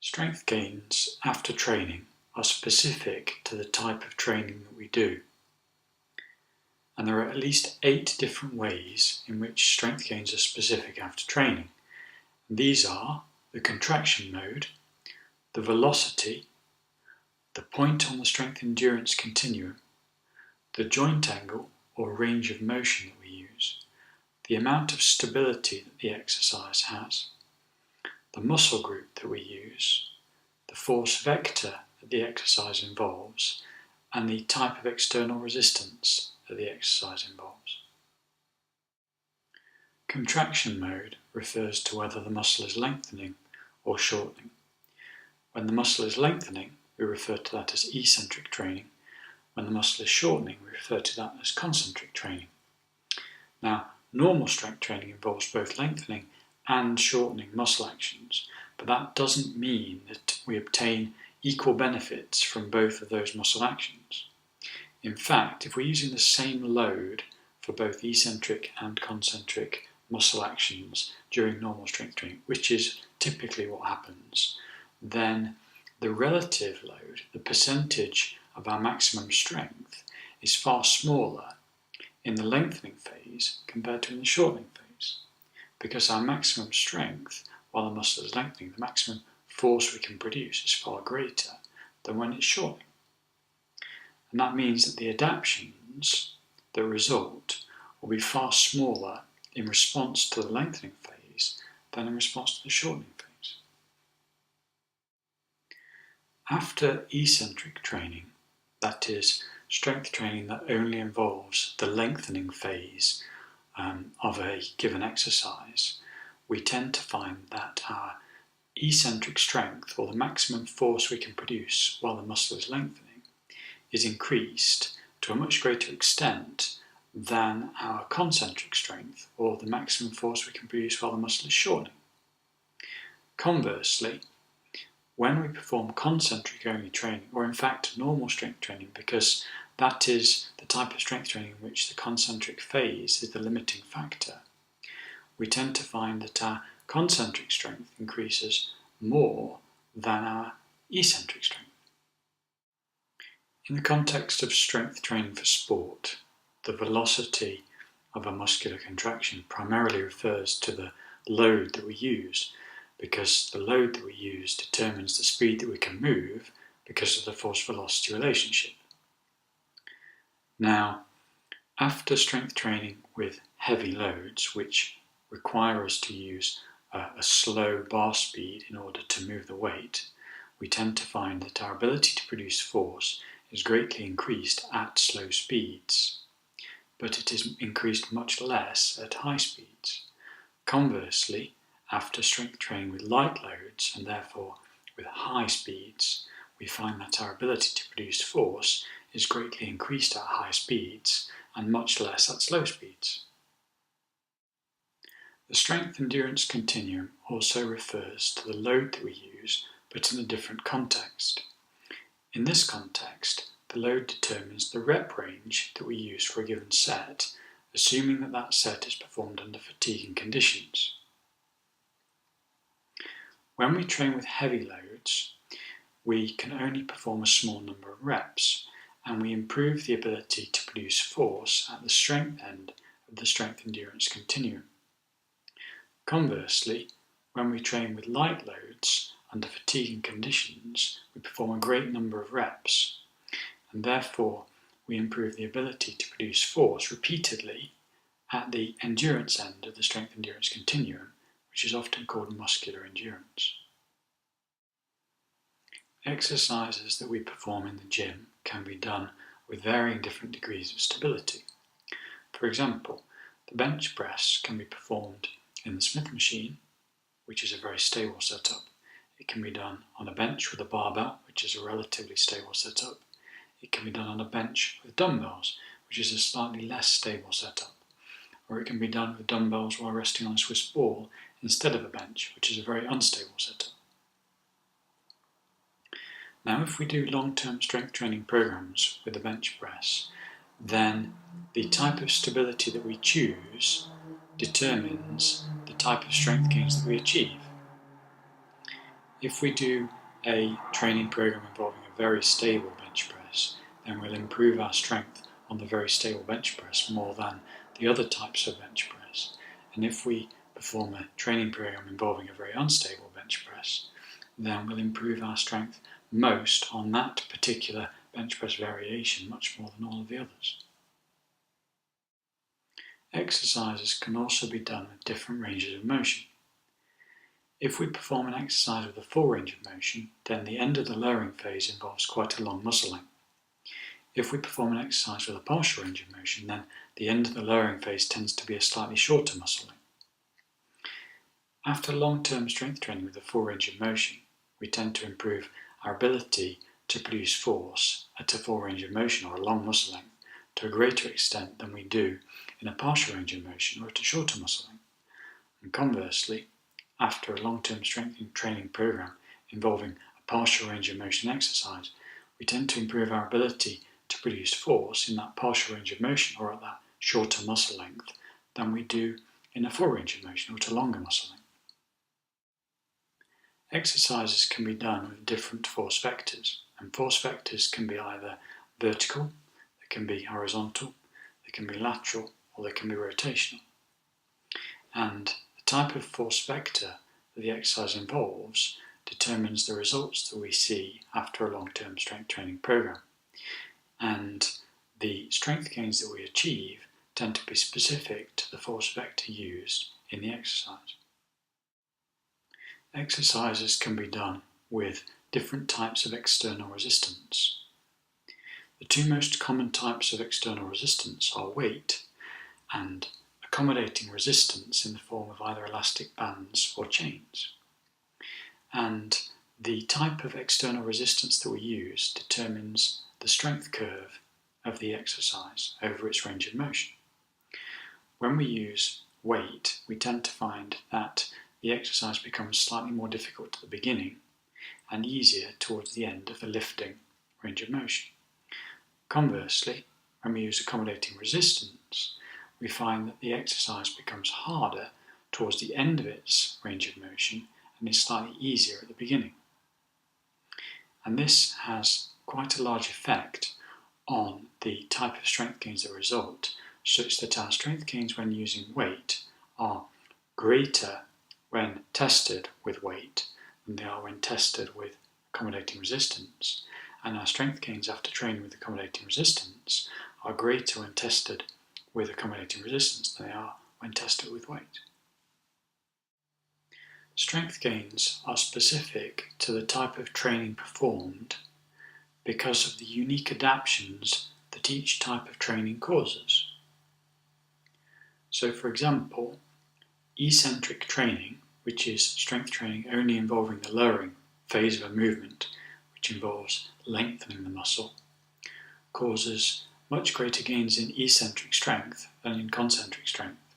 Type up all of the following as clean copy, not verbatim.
Strength gains after training are specific to the type of training that we do. And there are at least 8 different ways in which strength gains are specific after training. These are the contraction mode, the velocity, the point on the strength endurance continuum, the joint angle or range of motion that we use, the amount of stability that the exercise has, the muscle group that we use, the force vector that the exercise involves, and the type of external resistance that the exercise involves. Contraction mode refers to whether the muscle is lengthening or shortening. When the muscle is lengthening, we refer to that as eccentric training. When the muscle is shortening, we refer to that as concentric training. Now, normal strength training involves both lengthening and shortening muscle actions, but that doesn't mean that we obtain equal benefits from both of those muscle actions. In fact, if we're using the same load for both eccentric and concentric muscle actions during normal strength training, which is typically what happens, then the relative load, the percentage of our maximum strength, is far smaller in the lengthening phase compared to in the shortening phase, because our maximum strength while the muscle is lengthening, the maximum force we can produce is far greater than when it's shortening. And that means that the adaptations that result will be far smaller in response to the lengthening phase than in response to the shortening phase. After eccentric training, that is, strength training that only involves the lengthening phase of a given exercise, we tend to find that our eccentric strength, or the maximum force we can produce while the muscle is lengthening, is increased to a much greater extent than our concentric strength, or the maximum force we can produce while the muscle is shortening. Conversely, when we perform concentric only training, or in fact normal strength training, because that is the type of strength training in which the concentric phase is the limiting factor, we tend to find that our concentric strength increases more than our eccentric strength. In the context of strength training for sport, the velocity of a muscular contraction primarily refers to the load that we use, because the load that we use determines the speed that we can move because of the force-velocity relationship. Now, after strength training with heavy loads, which require us to use a slow bar speed in order to move the weight, we tend to find that our ability to produce force is greatly increased at slow speeds, but it is increased much less at high speeds. Conversely, after strength training with light loads, and therefore with high speeds, we find that our ability to produce force is greatly increased at high speeds and much less at slow speeds. The strength endurance continuum also refers to the load that we use, but in a different context. In this context, the load determines the rep range that we use for a given set, assuming that that set is performed under fatiguing conditions. When we train with heavy loads, we can only perform a small number of reps, and we improve the ability to produce force at the strength end of the strength endurance continuum. Conversely, when we train with light loads under fatiguing conditions, we perform a great number of reps, and therefore we improve the ability to produce force repeatedly at the endurance end of the strength endurance continuum, which is often called muscular endurance. Exercises that we perform in the gym can be done with varying different degrees of stability. For example, the bench press can be performed in the Smith machine, which is a very stable setup. It can be done on a bench with a barbell, which is a relatively stable setup. It can be done on a bench with dumbbells, which is a slightly less stable setup. Or it can be done with dumbbells while resting on a Swiss ball instead of a bench, which is a very unstable setup. Now, if we do long-term strength training programs with the bench press, then the type of stability that we choose determines the type of strength gains that we achieve. If we do a training program involving a very stable bench press, then we'll improve our strength on the very stable bench press more than the other types of bench press. And if we perform a training program involving a very unstable bench press, then we'll improve our strength most on that particular bench press variation much more than all of the others. Exercises can also be done with different ranges of motion. If we perform an exercise with a full range of motion, then the end of the lowering phase involves quite a long muscle length. If we perform an exercise with a partial range of motion, then the end of the lowering phase tends to be a slightly shorter muscle length. After long-term strength training with a full range of motion, we tend to improve our ability to produce force at a full range of motion or a long muscle length to a greater extent than we do in a partial range of motion or at a shorter muscle length. And conversely, after a long-term strength training program involving a partial range of motion exercise, we tend to improve our ability to produce force in that partial range of motion or at that shorter muscle length than we do in a full range of motion or at a longer muscle length. Exercises can be done with different force vectors, and force vectors can be either vertical, they can be horizontal, they can be lateral, or they can be rotational. And the type of force vector that the exercise involves determines the results that we see after a long-term strength training program. And the strength gains that we achieve tend to be specific to the force vector used in the exercise. Exercises can be done with different types of external resistance. The two most common types of external resistance are weight and accommodating resistance in the form of either elastic bands or chains. And the type of external resistance that we use determines the strength curve of the exercise over its range of motion. When we use weight, we tend to find that the exercise becomes slightly more difficult at the beginning and easier towards the end of the lifting range of motion. Conversely, when we use accommodating resistance, we find that the exercise becomes harder towards the end of its range of motion and is slightly easier at the beginning. And this has quite a large effect on the type of strength gains that result, such that our strength gains when using weight are greater when tested with weight than they are when tested with accommodating resistance, and our strength gains after training with accommodating resistance are greater when tested with accommodating resistance than they are when tested with weight. Strength gains are specific to the type of training performed because of the unique adaptations that each type of training causes. So, for example, eccentric training, which is strength training only involving the lowering phase of a movement, which involves lengthening the muscle, causes much greater gains in eccentric strength than in concentric strength.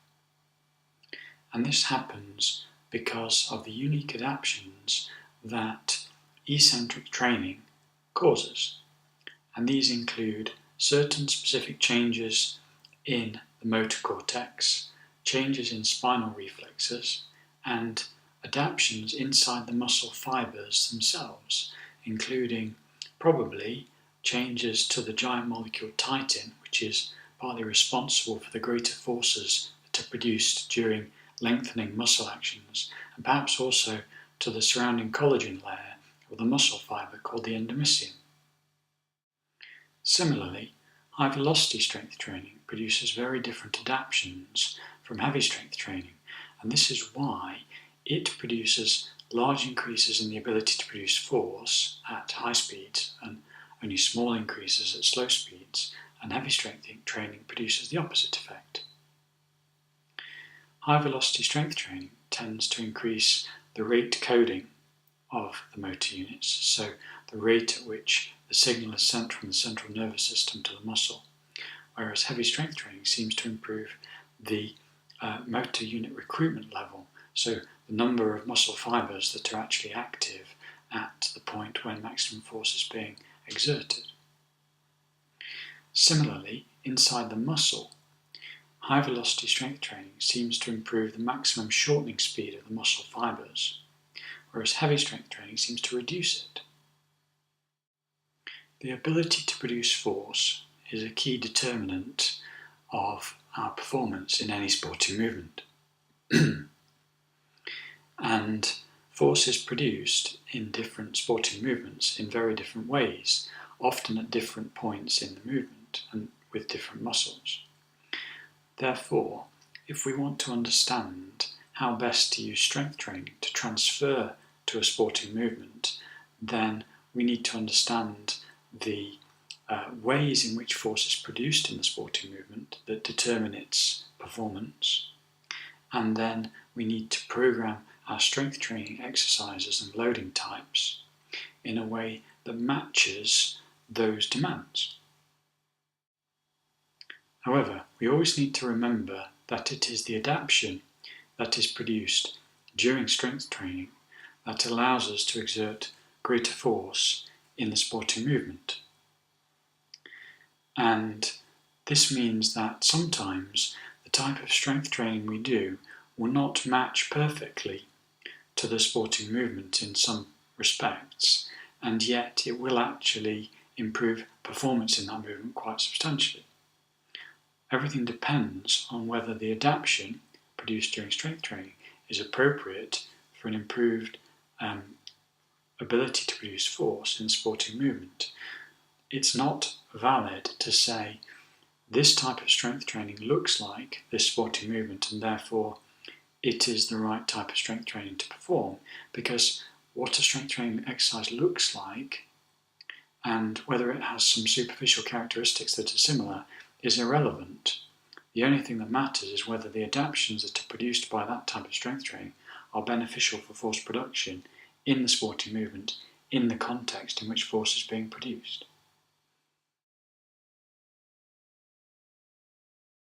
And this happens because of the unique adaptations that eccentric training causes. And these include certain specific changes in the motor cortex, changes in spinal reflexes, and adaptations inside the muscle fibers themselves, including probably changes to the giant molecule titin, which is partly responsible for the greater forces that are produced during lengthening muscle actions, and perhaps also to the surrounding collagen layer of the muscle fiber called the endomysium. Similarly, high velocity strength training produces very different adaptations from heavy strength training, and this is why it produces large increases in the ability to produce force at high speeds and only small increases at slow speeds, and heavy strength training produces the opposite effect. High velocity strength training tends to increase the rate coding of the motor units, so the rate at which the signal is sent from the central nervous system to the muscle, whereas heavy strength training seems to improve the motor unit recruitment level, so the number of muscle fibers that are actually active at the point when maximum force is being exerted. Similarly, inside the muscle, high velocity strength training seems to improve the maximum shortening speed of the muscle fibers, whereas heavy strength training seems to reduce it. The ability to produce force is a key determinant of our performance in any sporting movement. And force is produced in different sporting movements in very different ways, often at different points in the movement and with different muscles. Therefore, if we want to understand how best to use strength training to transfer to a sporting movement, then we need to understand the ways in which force is produced in the sporting movement that determine its performance, and then we need to program our strength training exercises and loading types in a way that matches those demands. However, we always need to remember that it is the adaptation that is produced during strength training that allows us to exert greater force in the sporting movement. And this means that sometimes the type of strength training we do will not match perfectly to the sporting movement in some respects, and yet it will actually improve performance in that movement quite substantially. Everything depends on whether the adaptation produced during strength training is appropriate for an improved ability to produce force in sporting movement. It's not valid to say this type of strength training looks like this sporting movement and therefore it is the right type of strength training to perform, because what a strength training exercise looks like and whether it has some superficial characteristics that are similar is irrelevant. The only thing that matters is whether the adaptations that are produced by that type of strength training are beneficial for force production in the sporting movement in the context in which force is being produced.